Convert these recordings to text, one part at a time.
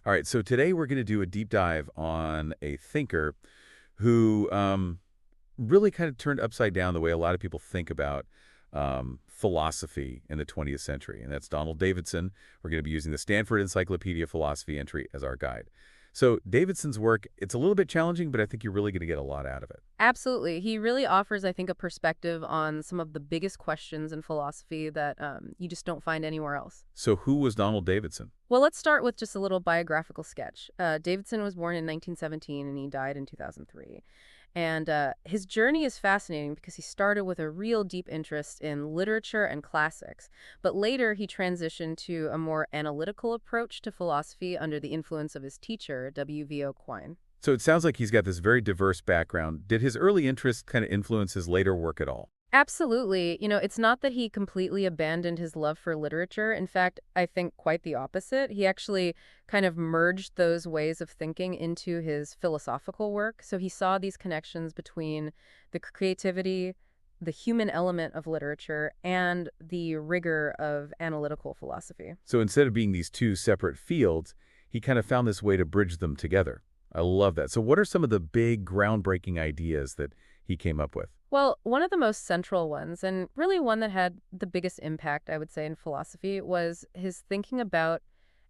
All right, so today we're going to do a deep dive on a thinker who really kind of turned upside down the way a lot of people think about philosophy in the 20th century, and that's Donald Davidson. We're going to be using the Stanford Encyclopedia of Philosophy entry as our guide. So Davidson's work, it's a little bit challenging, but I think you're really going to get a lot out of it. Absolutely. He really offers, I think, a perspective on some of the biggest questions in philosophy that you just don't find anywhere else. So who was Donald Davidson? Well, let's start with just a little biographical sketch. Davidson was born in 1917 and he died in 2003. And his journey is fascinating because he started with a real deep interest in literature and classics, but later he transitioned to a more analytical approach to philosophy under the influence of his teacher, W.V.O. Quine. So it sounds like he's got this very diverse background. Did his early interests kind of influence his later work at all? Absolutely. It's not that he completely abandoned his love for literature. In fact, I think quite the opposite. He actually kind of merged those ways of thinking into his philosophical work. So he saw these connections between the creativity, the human element of literature, and the rigor of analytical philosophy. So instead of being these two separate fields, he kind of found this way to bridge them together. I love that. So what are some of the big groundbreaking ideas that he came up with? Well, one of the most central ones, and really one that had the biggest impact, I would say, in philosophy, was his thinking about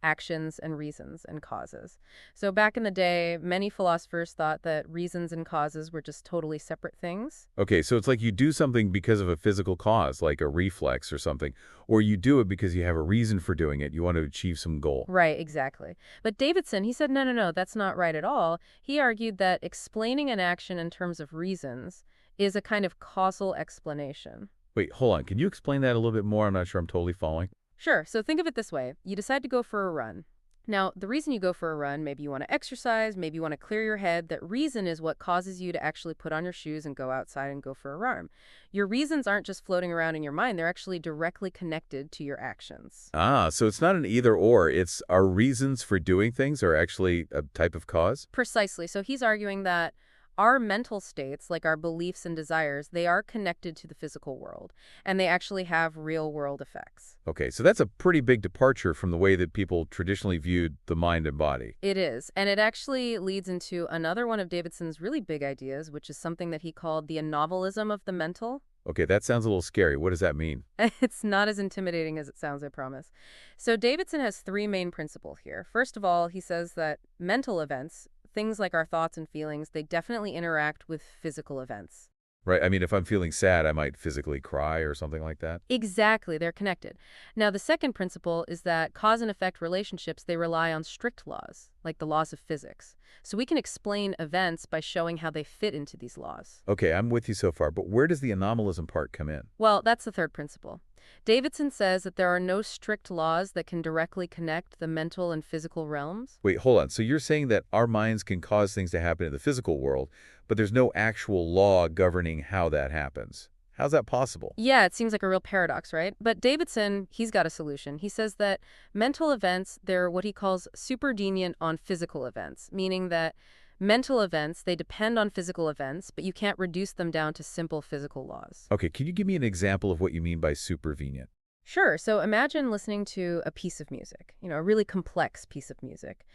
actions and reasons and causes. So back in the day, many philosophers thought that reasons and causes were just totally separate things. Okay, so it's like you do something because of a physical cause, like a reflex or something, or you do it because you have a reason for doing it. You want to achieve some goal. Right, exactly. But Davidson, he said, no, no, no, that's not right at all. He argued that explaining an action in terms of reasons is a kind of causal explanation. Wait, hold on. Can you explain that a little bit more? I'm not sure I'm totally following. Sure. So think of it this way. You decide to go for a run. Now, the reason you go for a run, maybe you want to exercise, maybe you want to clear your head. That reason is what causes you to actually put on your shoes and go outside and go for a run. Your reasons aren't just floating around in your mind. They're actually directly connected to your actions. Ah, so it's not an either or. It's our reasons for doing things are actually a type of cause? Precisely. So he's arguing that our mental states, like our beliefs and desires, they are connected to the physical world, and they actually have real-world effects. Okay, so that's a pretty big departure from the way that people traditionally viewed the mind and body. It is, and it actually leads into another one of Davidson's really big ideas, which is something that he called the anomalism of the mental. Okay, that sounds a little scary. What does that mean? It's not as intimidating as it sounds, I promise. So Davidson has three main principles here. First of all, he says that mental events, things like our thoughts and feelings, they definitely interact with physical events. Right, I mean, if I'm feeling sad, I might physically cry or something like that. Exactly, they're connected. Now, the second principle is that cause and effect relationships, they rely on strict laws, like the laws of physics. So we can explain events by showing how they fit into these laws. Okay, I'm with you so far, but where does the anomalism part come in? Well, that's the third principle. Davidson says that there are no strict laws that can directly connect the mental and physical realms. Wait, hold on. So you're saying that our minds can cause things to happen in the physical world, but there's no actual law governing how that happens. How's that possible? Yeah, it seems like a real paradox, right? But Davidson, he's got a solution. He says that mental events, they're what he calls supervenient on physical events, meaning that mental events, they depend on physical events, but you can't reduce them down to simple physical laws. Okay, can you give me an example of what you mean by supervenient? Sure, so imagine listening to a piece of music, a really complex piece of music.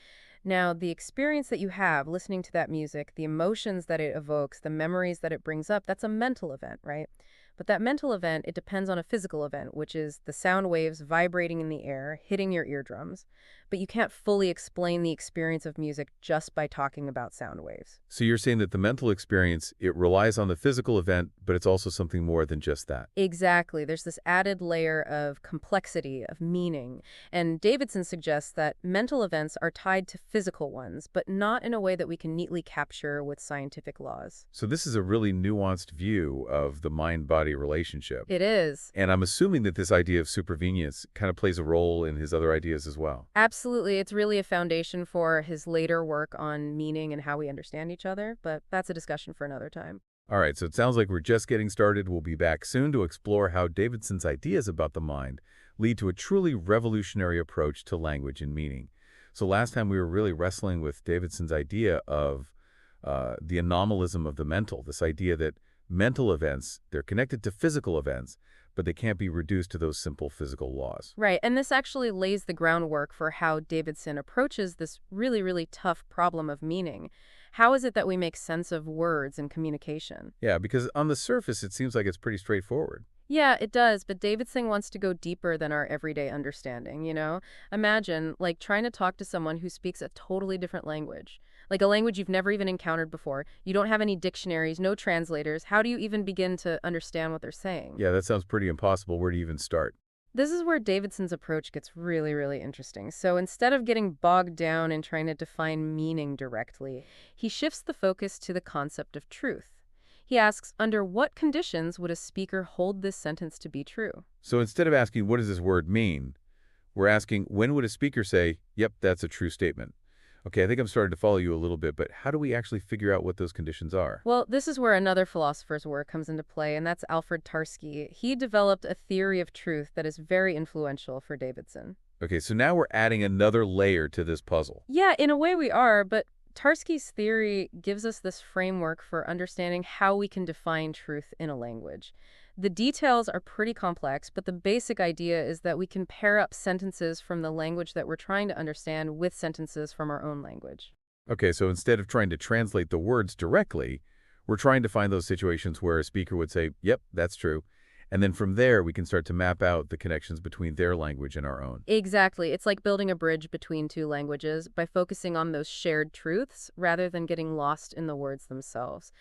Now, the experience that you have listening to that music, the emotions that it evokes, the memories that it brings up, that's a mental event, right? But that mental event, it depends on a physical event, which is the sound waves vibrating in the air, hitting your eardrums. But you can't fully explain the experience of music just by talking about sound waves. So you're saying that the mental experience, it relies on the physical event, but it's also something more than just that. Exactly. There's this added layer of complexity, of meaning. And Davidson suggests that mental events are tied to physical ones, but not in a way that we can neatly capture with scientific laws. So this is a really nuanced view of the mind-body relationship. It is. And I'm assuming that this idea of supervenience kind of plays a role in his other ideas as well. Absolutely. It's really a foundation for his later work on meaning and how we understand each other, but that's a discussion for another time. All right, so it sounds like we're just getting started. We'll be back soon to explore how Davidson's ideas about the mind lead to a truly revolutionary approach to language and meaning. So last time we were really wrestling with Davidson's idea of the anomalism of the mental, this idea that mental events, they're connected to physical events, but they can't be reduced to those simple physical laws. Right, and this actually lays the groundwork for how Davidson approaches this really, really tough problem of meaning. How is it that we make sense of words in communication? Yeah, because on the surface, it seems like it's pretty straightforward. Yeah, it does, but Davidson wants to go deeper than our everyday understanding, Imagine, like, trying to talk to someone who speaks a totally different language, like a language you've never even encountered before. You don't have any dictionaries, no translators. How do you even begin to understand what they're saying? Yeah, that sounds pretty impossible. Where do you even start? This is where Davidson's approach gets really, really interesting. So instead of getting bogged down in trying to define meaning directly, he shifts the focus to the concept of truth. He asks, under what conditions would a speaker hold this sentence to be true? So instead of asking, what does this word mean? We're asking, when would a speaker say, yep, that's a true statement? Okay, I think I'm starting to follow you a little bit, but how do we actually figure out what those conditions are? Well, this is where another philosopher's work comes into play, and that's Alfred Tarski. He developed a theory of truth that is very influential for Davidson. Okay, so now we're adding another layer to this puzzle. Yeah, in a way we are, but Tarski's theory gives us this framework for understanding how we can define truth in a language. The details are pretty complex, but the basic idea is that we can pair up sentences from the language that we're trying to understand with sentences from our own language. Okay, so instead of trying to translate the words directly, we're trying to find those situations where a speaker would say, yep, that's true. And then from there, we can start to map out the connections between their language and our own. Exactly. It's like building a bridge between two languages by focusing on those shared truths rather than getting lost in the words themselves.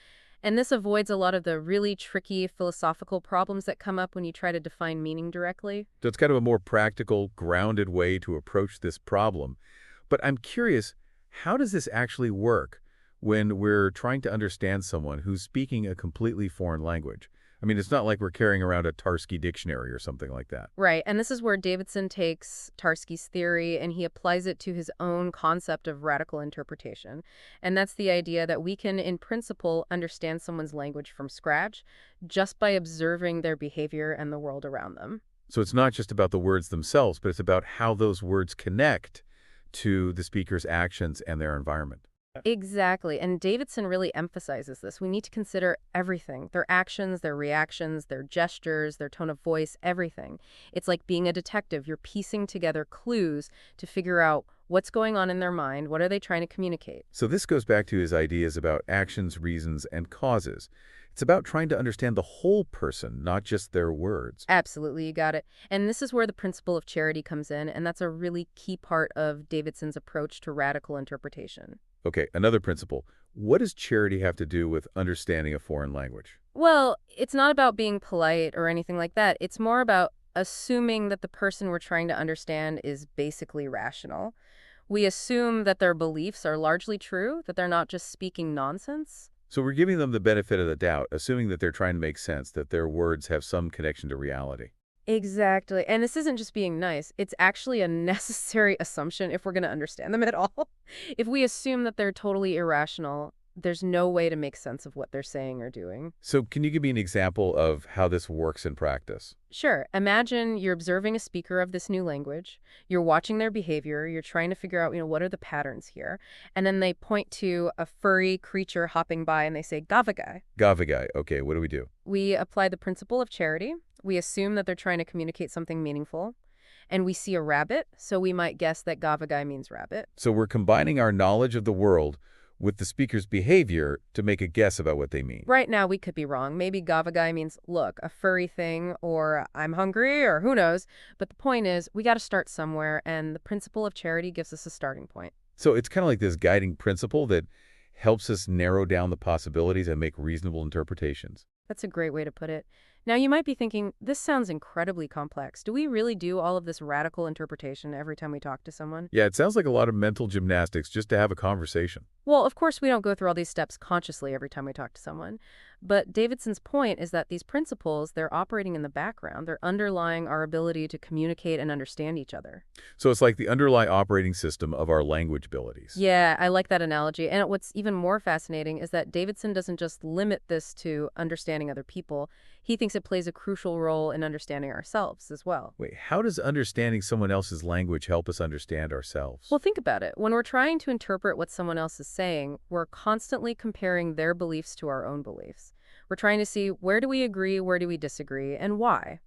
And this avoids a lot of the really tricky philosophical problems that come up when you try to define meaning directly. So it's kind of a more practical, grounded way to approach this problem. But I'm curious, how does this actually work when we're trying to understand someone who's speaking a completely foreign language? I mean, it's not like we're carrying around a Tarski dictionary or something like that. Right, and this is where Davidson takes Tarski's theory and he applies it to his own concept of radical interpretation. And that's the idea that we can, in principle, understand someone's language from scratch just by observing their behavior and the world around them. So it's not just about the words themselves, but it's about how those words connect to the speaker's actions and their environment. Exactly. And Davidson really emphasizes this. We need to consider everything, their actions, their reactions, their gestures, their tone of voice, everything. It's like being a detective. You're piecing together clues to figure out what's going on in their mind. What are they trying to communicate? So this goes back to his ideas about actions, reasons, and causes. It's about trying to understand the whole person, not just their words. Absolutely, you got it. And this is where the principle of charity comes in, and that's a really key part of Davidson's approach to radical interpretation. Okay, another principle. What does charity have to do with understanding a foreign language? Well, it's not about being polite or anything like that. It's more about assuming that the person we're trying to understand is basically rational. We assume that their beliefs are largely true, that they're not just speaking nonsense. So we're giving them the benefit of the doubt, assuming that they're trying to make sense, that their words have some connection to reality. Exactly. And this isn't just being nice. It's actually a necessary assumption if we're going to understand them at all. If we assume that they're totally irrational, there's no way to make sense of what they're saying or doing. So can you give me an example of how this works in practice? Sure. Imagine you're observing a speaker of this new language. You're watching their behavior. You're trying to figure out, what are the patterns here? And then they point to a furry creature hopping by and they say, Gavagai. Gavagai. Okay, what do we do? We apply the principle of charity. We assume that they're trying to communicate something meaningful. And we see a rabbit, so we might guess that Gavagai means rabbit. So we're combining our knowledge of the world with the speaker's behavior to make a guess about what they mean. Right now, we could be wrong. Maybe Gavagai means, look, a furry thing, or I'm hungry, or who knows. But the point is, we got to start somewhere, and the principle of charity gives us a starting point. So it's kind of like this guiding principle that helps us narrow down the possibilities and make reasonable interpretations. That's a great way to put it. Now, you might be thinking, this sounds incredibly complex. Do we really do all of this radical interpretation every time we talk to someone? Yeah, it sounds like a lot of mental gymnastics just to have a conversation. Well, of course, we don't go through all these steps consciously every time we talk to someone. But Davidson's point is that these principles, they're operating in the background. They're underlying our ability to communicate and understand each other. So it's like the underlying operating system of our language abilities. Yeah, I like that analogy. And what's even more fascinating is that Davidson doesn't just limit this to understanding other people. He thinks it plays a crucial role in understanding ourselves as well. Wait, how does understanding someone else's language help us understand ourselves? Well, think about it. When we're trying to interpret what someone else is saying, we're constantly comparing their beliefs to our own beliefs. We're trying to see, where do we agree, where do we disagree, and why?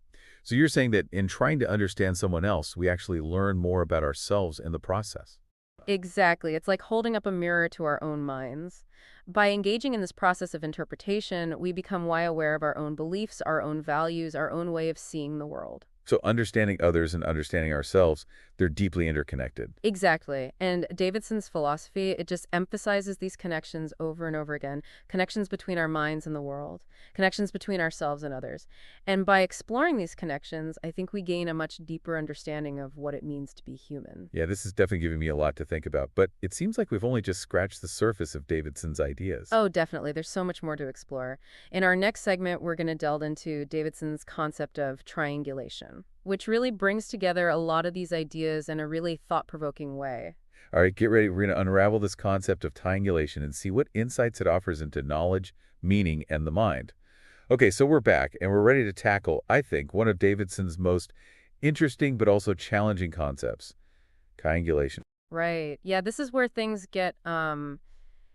So you're saying that in trying to understand someone else, we actually learn more about ourselves in the process. Exactly. It's like holding up a mirror to our own minds. By engaging in this process of interpretation, we become wide aware of our own beliefs, our own values, our own way of seeing the world. So understanding others and understanding ourselves, they're deeply interconnected. Exactly. And Davidson's philosophy, it just emphasizes these connections over and over again. Connections between our minds and the world, connections between ourselves and others. And by exploring these connections, I think we gain a much deeper understanding of what it means to be human. Yeah, this is definitely giving me a lot to think about, but it seems like we've only just scratched the surface of Davidson's ideas. Oh, definitely. There's so much more to explore. In our next segment, we're going to delve into Davidson's concept of triangulation, which really brings together a lot of these ideas in a really thought-provoking way. All right, get ready. We're going to unravel this concept of triangulation and see what insights it offers into knowledge, meaning, and the mind. Okay, so we're back, and we're ready to tackle, I think, one of Davidson's most interesting but also challenging concepts, triangulation. Right. Yeah, this is where things get,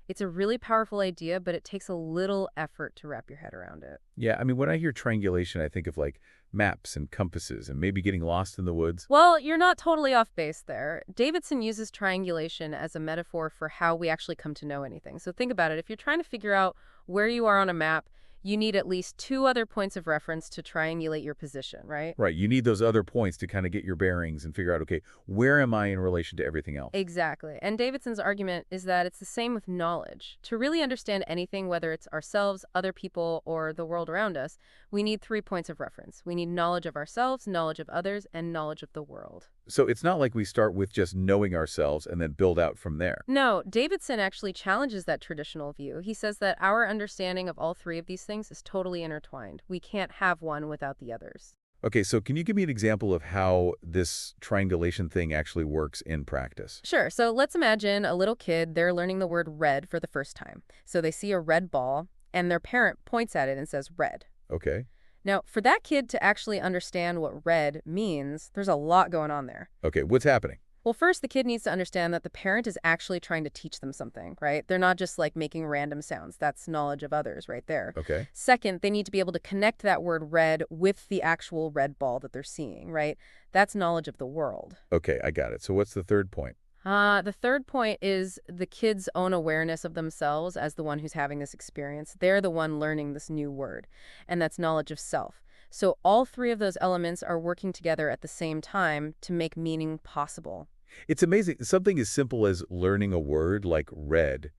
it's a really powerful idea, but it takes a little effort to wrap your head around it. Yeah, I mean, when I hear triangulation, I think of like maps and compasses and maybe getting lost in the woods. Well, you're not totally off base there. Davidson uses triangulation as a metaphor for how we actually come to know anything. So think about it. If you're trying to figure out where you are on a map, you need at least two other points of reference to triangulate your position, right? Right, you need those other points to kind of get your bearings and figure out, okay, where am I in relation to everything else? Exactly. And Davidson's argument is that it's the same with knowledge. To really understand anything, whether it's ourselves, other people, or the world around us, we need 3 points of reference. We need knowledge of ourselves, knowledge of others, and knowledge of the world. So it's not like we start with just knowing ourselves and then build out from there. No, Davidson actually challenges that traditional view. He says that our understanding of all three of these things is totally intertwined. We can't have one without the others. Okay, so can you give me an example of how this triangulation thing actually works in practice? Sure. So let's imagine a little kid, they're learning the word red for the first time. So they see a red ball, and their parent points at it and says red. Okay. Now, for that kid to actually understand what red means, there's a lot going on there. Okay, what's happening? Well, first, the kid needs to understand that the parent is actually trying to teach them something, right? They're not just like making random sounds. That's knowledge of others right there. Okay. Second, they need to be able to connect that word red with the actual red ball that they're seeing, right? That's knowledge of the world. Okay, I got it. So what's the third point? The third point is the kid's own awareness of themselves as the one who's having this experience. They're the one learning this new word, and that's knowledge of self. So all three of those elements are working together at the same time to make meaning possible. It's amazing. Something as simple as learning a word like red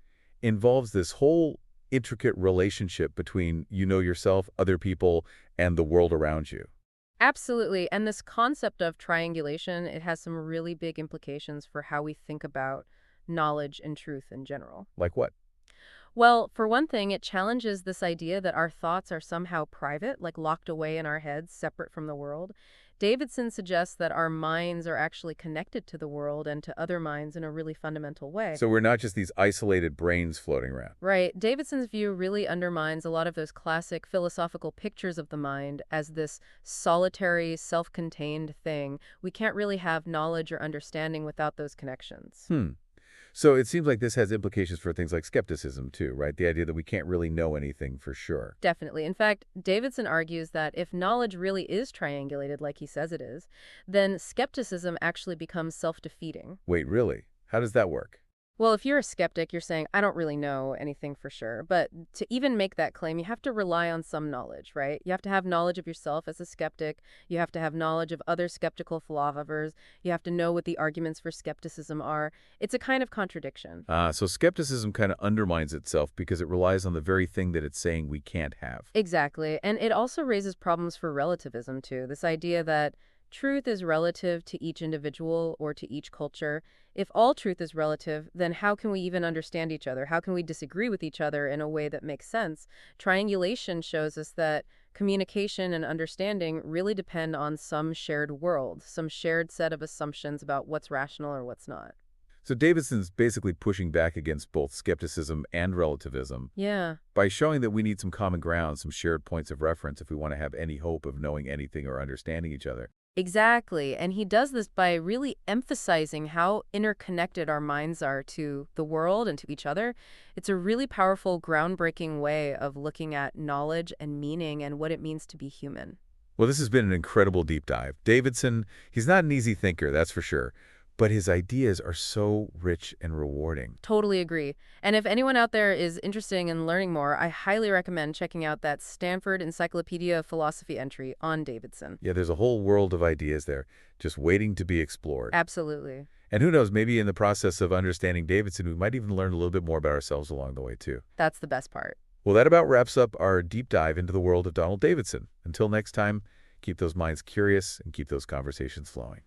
involves this whole intricate relationship between you know yourself, other people, and the world around you. Absolutely. And this concept of triangulation, it has some really big implications for how we think about knowledge and truth in general. Like what? Well, for one thing, it challenges this idea that our thoughts are somehow private, like locked away in our heads, separate from the world. Davidson suggests that our minds are actually connected to the world and to other minds in a really fundamental way. So we're not just these isolated brains floating around. Right. Davidson's view really undermines a lot of those classic philosophical pictures of the mind as this solitary, self-contained thing. We can't really have knowledge or understanding without those connections. So it seems like this has implications for things like skepticism too, right? The idea that we can't really know anything for sure. Definitely. In fact, Davidson argues that if knowledge really is triangulated like he says it is, then skepticism actually becomes self-defeating. Wait, really? How does that work? Well, if you're a skeptic, you're saying, I don't really know anything for sure. But to even make that claim, you have to rely on some knowledge, right? You have to have knowledge of yourself as a skeptic. You have to have knowledge of other skeptical philosophers. You have to know what the arguments for skepticism are. It's a kind of contradiction. So skepticism kind of undermines itself because it relies on the very thing that it's saying we can't have. Exactly. And it also raises problems for relativism, too. This idea that truth is relative to each individual or to each culture. If all truth is relative, then how can we even understand each other? How can we disagree with each other in a way that makes sense? Triangulation shows us that communication and understanding really depend on some shared world, some shared set of assumptions about what's rational or what's not. So Davidson's basically pushing back against both skepticism and relativism Yeah. by showing that we need some common ground, some shared points of reference if we want to have any hope of knowing anything or understanding each other. Exactly. And he does this by really emphasizing how interconnected our minds are to the world and to each other. It's a really powerful, groundbreaking way of looking at knowledge and meaning and what it means to be human. Well, this has been an incredible deep dive. Davidson, he's not an easy thinker, that's for sure, but his ideas are so rich and rewarding. Totally agree. And if anyone out there is interested in learning more, I highly recommend checking out that Stanford Encyclopedia of Philosophy entry on Davidson. Yeah, there's a whole world of ideas there, just waiting to be explored. Absolutely. And who knows, maybe in the process of understanding Davidson, we might even learn a little bit more about ourselves along the way, too. That's the best part. Well, that about wraps up our deep dive into the world of Donald Davidson. Until next time, keep those minds curious and keep those conversations flowing.